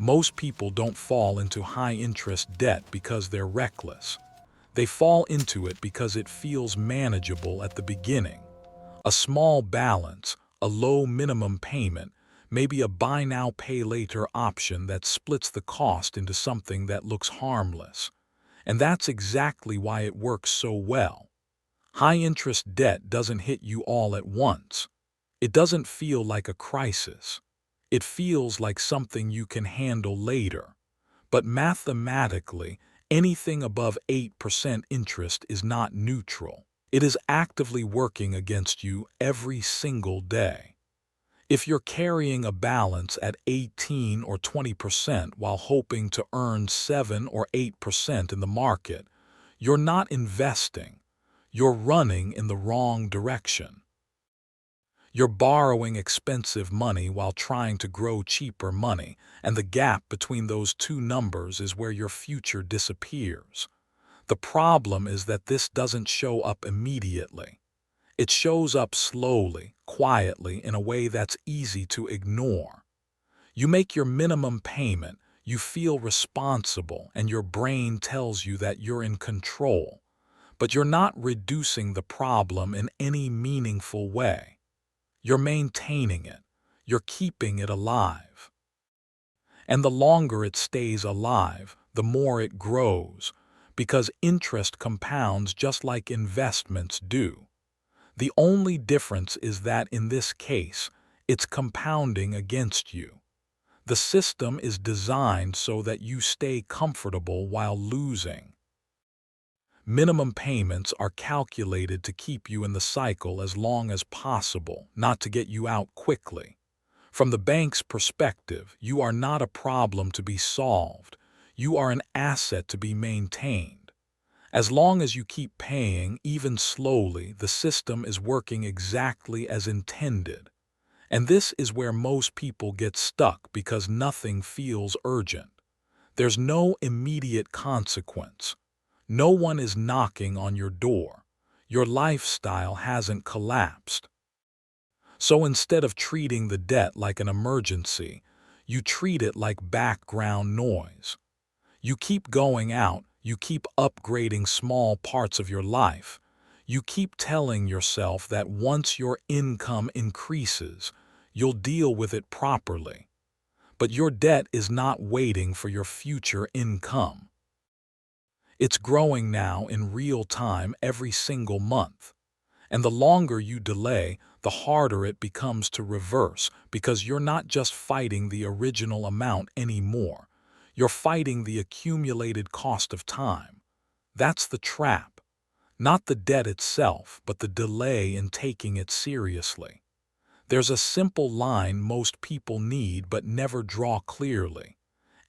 Most people don't fall into high-interest debt because they're reckless. They fall into it because it feels manageable at the beginning. A small balance, a low minimum payment, maybe a buy now pay later option that splits the cost into something that looks harmless. And that's exactly why it works so well. High-interest debt doesn't hit you all at once. It doesn't feel like a crisis. It feels like something you can handle later. But mathematically, anything above 8% interest is not neutral. It is actively working against you every single day. If you're carrying a balance at 18 or 20% while hoping to earn 7 or 8% in the market, you're not investing. You're running in the wrong direction. You're borrowing expensive money while trying to grow cheaper money, and the gap between those two numbers is where your future disappears. The problem is that this doesn't show up immediately. It shows up slowly, quietly, in a way that's easy to ignore. You make your minimum payment, you feel responsible, and your brain tells you that you're in control. But you're not reducing the problem in any meaningful way. You're maintaining it. You're keeping it alive. And the longer it stays alive, the more it grows, because interest compounds just like investments do. The only difference is that in this case, it's compounding against you. The system is designed so that you stay comfortable while losing. Minimum payments are calculated to keep you in the cycle as long as possible, not to get you out quickly. From the bank's perspective, you are not a problem to be solved. You are an asset to be maintained. As long as you keep paying, even slowly, the system is working exactly as intended. And this is where most people get stuck because nothing feels urgent. There's no immediate consequence. No one is knocking on your door. Your lifestyle hasn't collapsed. So instead of treating the debt like an emergency, you treat it like background noise. You keep going out, you keep upgrading small parts of your life. You keep telling yourself that once your income increases, you'll deal with it properly. But your debt is not waiting for your future income. It's growing now in real time every single month. And the longer you delay, the harder it becomes to reverse because you're not just fighting the original amount anymore. You're fighting the accumulated cost of time. That's the trap. Not the debt itself, but the delay in taking it seriously. There's a simple line most people need but never draw clearly.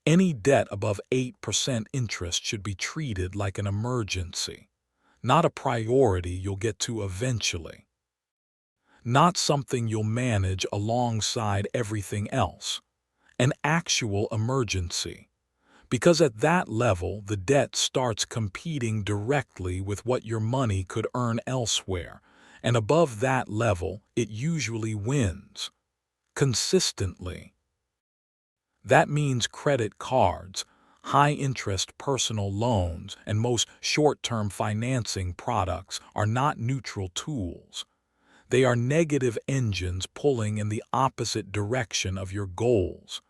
Any debt above 8% interest should be treated like an emergency, not a priority you'll get to eventually. Not something you'll manage alongside everything else. An actual emergency. Because at that level, the debt starts competing directly with what your money could earn elsewhere, and above that level, it usually wins. Consistently. That means credit cards, high-interest personal loans, and most short-term financing products are not neutral tools. They are negative engines pulling in the opposite direction of your goals.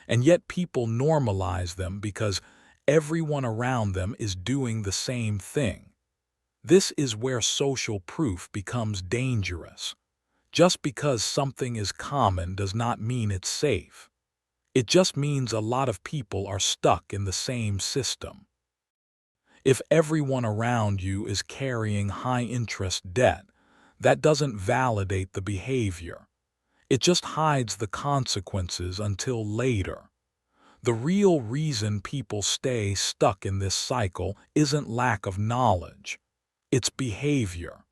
And yet people normalize them because everyone around them is doing the same thing. This is where social proof becomes dangerous. Just because something is common does not mean it's safe. It just means a lot of people are stuck in the same system. If everyone around you is carrying high-interest debt, that doesn't validate the behavior. It just hides the consequences until later. The real reason people stay stuck in this cycle isn't lack of knowledge. It's behavior.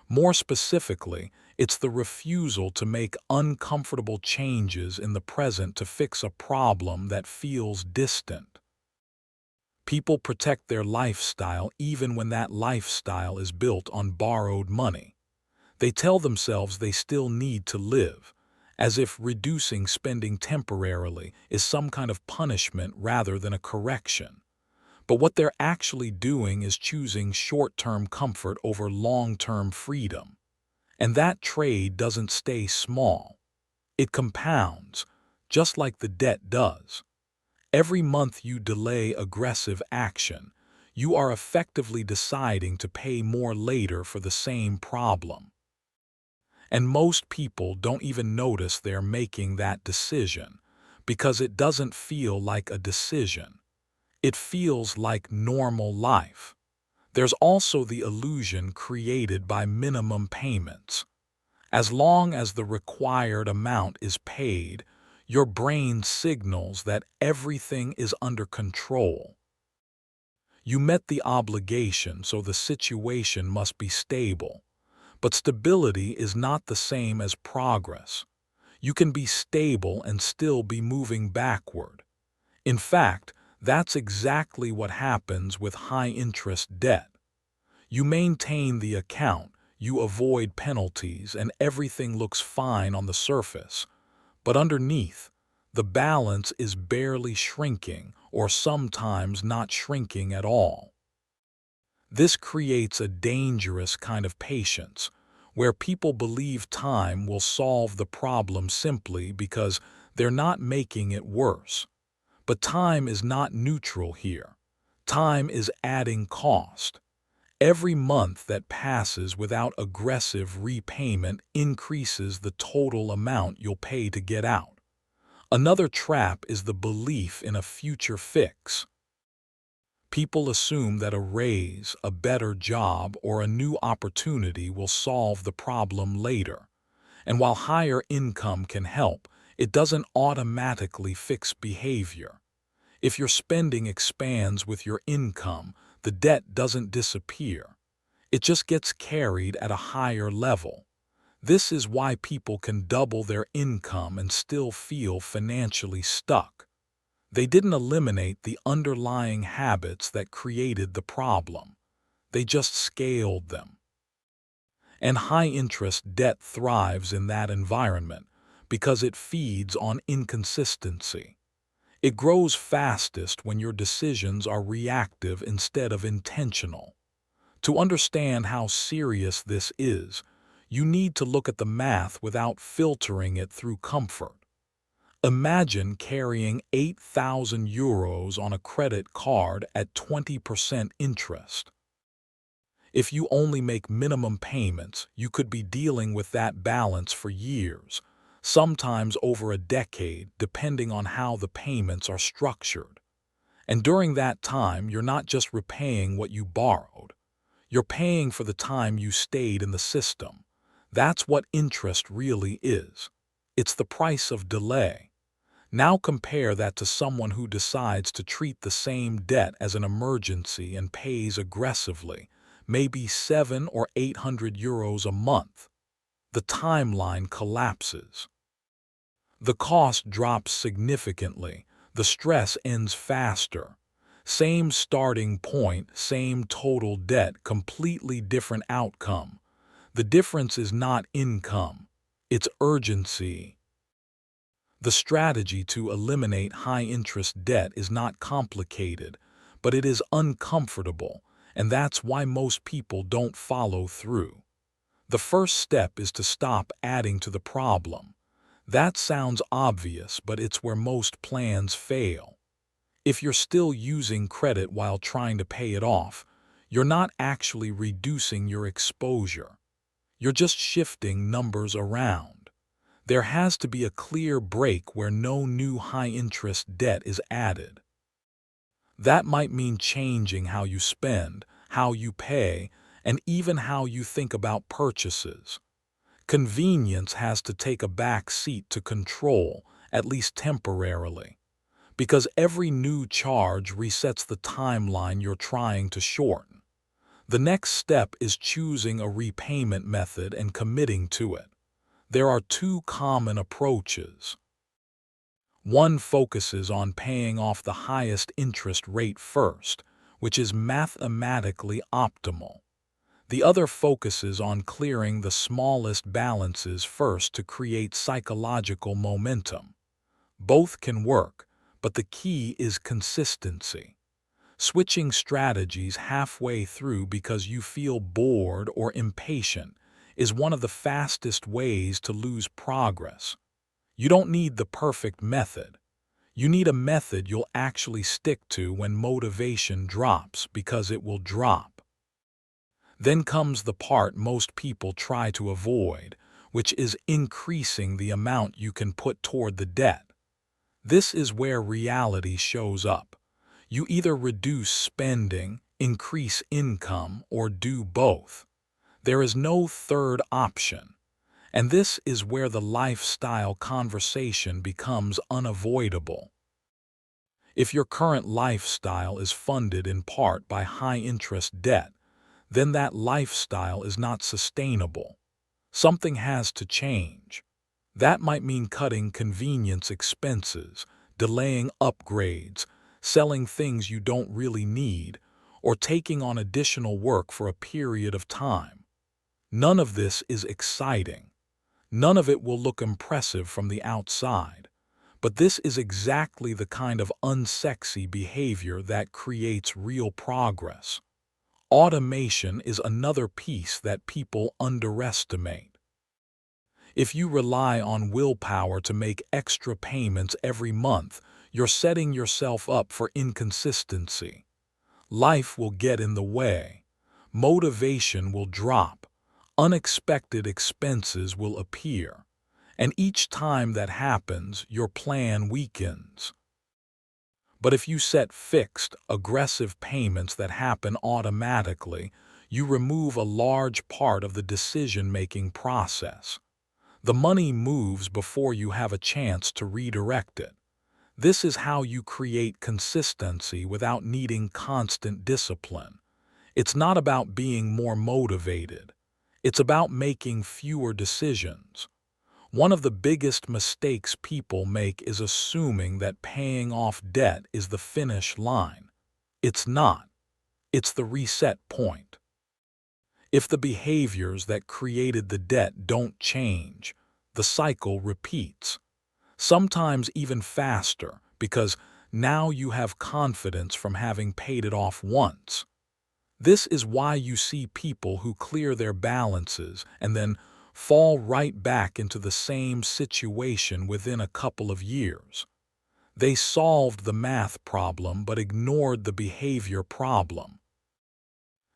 More specifically, it's the refusal to make uncomfortable changes in the present to fix a problem that feels distant. People protect their lifestyle even when that lifestyle is built on borrowed money. They tell themselves they still need to live, as if reducing spending temporarily is some kind of punishment rather than a correction. But what they're actually doing is choosing short-term comfort over long-term freedom. And that trade doesn't stay small. It compounds, just like the debt does. Every month you delay aggressive action, you are effectively deciding to pay more later for the same problem. And most people don't even notice they're making that decision because it doesn't feel like a decision. It feels like normal life. There's also the illusion created by minimum payments. As long as the required amount is paid, your brain signals that everything is under control. You met the obligation, so the situation must be stable. But stability is not the same as progress. You can be stable and still be moving backward. In fact, that's exactly what happens with high-interest debt. You maintain the account, you avoid penalties, and everything looks fine on the surface. But underneath, the balance is barely shrinking or sometimes not shrinking at all. This creates a dangerous kind of patience, where people believe time will solve the problem simply because they're not making it worse. But time is not neutral here. Time is adding cost. Every month that passes without aggressive repayment increases the total amount you'll pay to get out. Another trap is the belief in a future fix. People assume that a raise, a better job, or a new opportunity will solve the problem later. And while higher income can help, it doesn't automatically fix behavior. If your spending expands with your income, the debt doesn't disappear. It just gets carried at a higher level. This is why people can double their income and still feel financially stuck. They didn't eliminate the underlying habits that created the problem. They just scaled them. And high-interest debt thrives in that environment because it feeds on inconsistency. It grows fastest when your decisions are reactive instead of intentional. To understand how serious this is, you need to look at the math without filtering it through comfort. Imagine carrying €8,000 on a credit card at 20% interest. If you only make minimum payments, you could be dealing with that balance for years, sometimes over a decade, depending on how the payments are structured. And during that time, you're not just repaying what you borrowed. You're paying for the time you stayed in the system. That's what interest really is. It's the price of delay. Now compare that to someone who decides to treat the same debt as an emergency and pays aggressively, maybe €700 or €800 a month. The timeline collapses. The cost drops significantly. The stress ends faster. Same starting point, same total debt, completely different outcome. The difference is not income, it's urgency. The strategy to eliminate high-interest debt is not complicated, but it is uncomfortable, and that's why most people don't follow through. The first step is to stop adding to the problem. That sounds obvious, but it's where most plans fail. If you're still using credit while trying to pay it off, you're not actually reducing your exposure. You're just shifting numbers around. There has to be a clear break where no new high-interest debt is added. That might mean changing how you spend, how you pay, and even how you think about purchases. Convenience has to take a back seat to control, at least temporarily, because every new charge resets the timeline you're trying to shorten. The next step is choosing a repayment method and committing to it. There are two common approaches. One focuses on paying off the highest interest rate first, which is mathematically optimal. The other focuses on clearing the smallest balances first to create psychological momentum. Both can work, but the key is consistency. Switching strategies halfway through because you feel bored or impatient is one of the fastest ways to lose progress. You don't need the perfect method. You need a method you'll actually stick to when motivation drops, because it will drop. Then comes the part most people try to avoid, which is increasing the amount you can put toward the debt. This is where reality shows up. You either reduce spending, increase income, or do both. There is no third option. And this is where the lifestyle conversation becomes unavoidable. If your current lifestyle is funded in part by high-interest debt, then that lifestyle is not sustainable. Something has to change. That might mean cutting convenience expenses, delaying upgrades, selling things you don't really need, or taking on additional work for a period of time. None of this is exciting. None of it will look impressive from the outside. But this is exactly the kind of unsexy behavior that creates real progress. Automation is another piece that people underestimate. If you rely on willpower to make extra payments every month, you're setting yourself up for inconsistency. Life will get in the way. Motivation will drop. Unexpected expenses will appear. And each time that happens, your plan weakens. But if you set fixed, aggressive payments that happen automatically, you remove a large part of the decision-making process. The money moves before you have a chance to redirect it. This is how you create consistency without needing constant discipline. It's not about being more motivated. It's about making fewer decisions. One of the biggest mistakes people make is assuming that paying off debt is the finish line. It's not. It's the reset point. If the behaviors that created the debt don't change, the cycle repeats. Sometimes even faster, because now you have confidence from having paid it off once. This is why you see people who clear their balances and then fall right back into the same situation within a couple of years. They solved the math problem but ignored the behavior problem.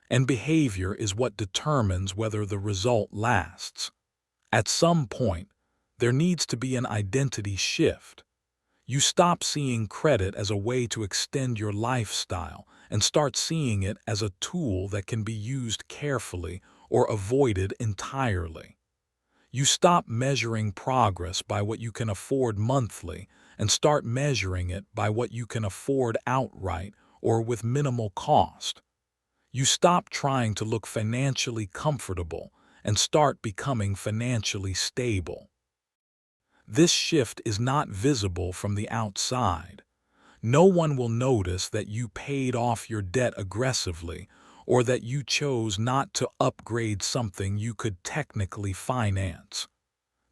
And behavior is what determines whether the result lasts. At some point, there needs to be an identity shift. You stop seeing credit as a way to extend your lifestyle and start seeing it as a tool that can be used carefully or avoided entirely. You stop measuring progress by what you can afford monthly and start measuring it by what you can afford outright or with minimal cost. You stop trying to look financially comfortable and start becoming financially stable. This shift is not visible from the outside. No one will notice that you paid off your debt aggressively or that you chose not to upgrade something you could technically finance.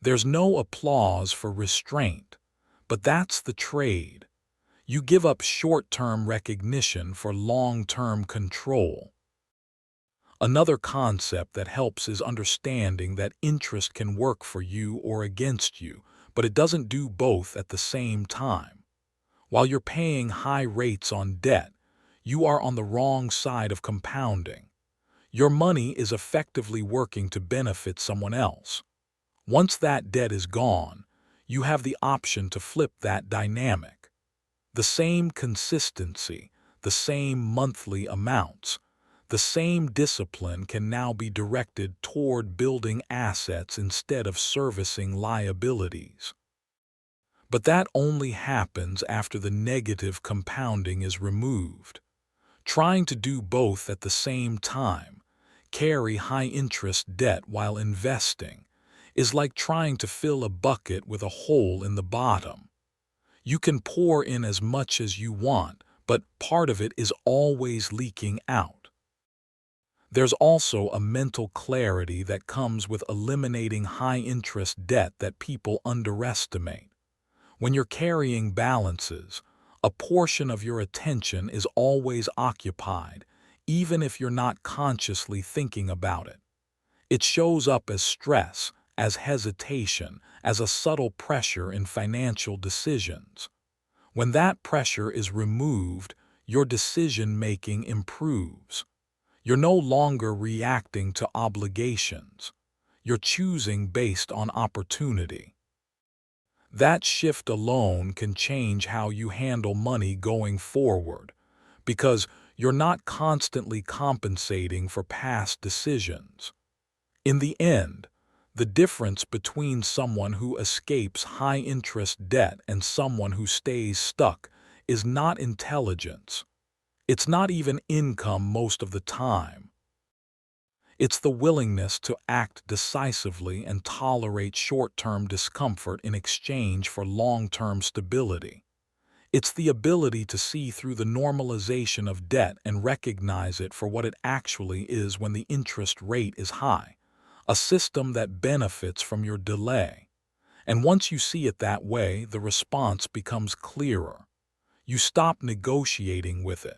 There's no applause for restraint, but that's the trade. You give up short-term recognition for long-term control. Another concept that helps is understanding that interest can work for you or against you, but it doesn't do both at the same time. While you're paying high rates on debt, you are on the wrong side of compounding. Your money is effectively working to benefit someone else. Once that debt is gone, you have the option to flip that dynamic. The same consistency, the same monthly amounts, the same discipline can now be directed toward building assets instead of servicing liabilities. But that only happens after the negative compounding is removed. Trying to do both at the same time, carry high-interest debt while investing, is like trying to fill a bucket with a hole in the bottom. You can pour in as much as you want, but part of it is always leaking out. There's also a mental clarity that comes with eliminating high-interest debt that people underestimate. When you're carrying balances, a portion of your attention is always occupied, even if you're not consciously thinking about it. It shows up as stress, as hesitation, as a subtle pressure in financial decisions. When that pressure is removed, your decision-making improves. You're no longer reacting to obligations. You're choosing based on opportunity. That shift alone can change how you handle money going forward, because you're not constantly compensating for past decisions. In the end, the difference between someone who escapes high-interest debt and someone who stays stuck is not intelligence. It's not even income most of the time. It's the willingness to act decisively and tolerate short-term discomfort in exchange for long-term stability. It's the ability to see through the normalization of debt and recognize it for what it actually is when the interest rate is high, a system that benefits from your delay. And once you see it that way, the response becomes clearer. You stop negotiating with it.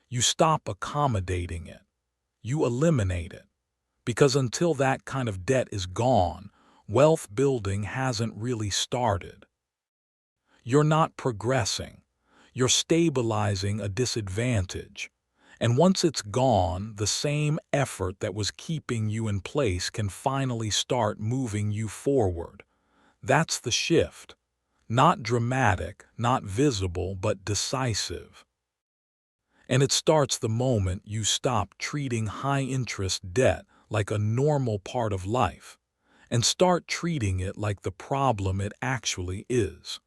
You stop accommodating it. You eliminate it. Because until that kind of debt is gone, wealth building hasn't really started. You're not progressing. You're stabilizing a disadvantage. And once it's gone, the same effort that was keeping you in place can finally start moving you forward. That's the shift. Not dramatic, not visible, but decisive. And it starts the moment you stop treating high-interest debt like a normal part of life and start treating it like the problem it actually is.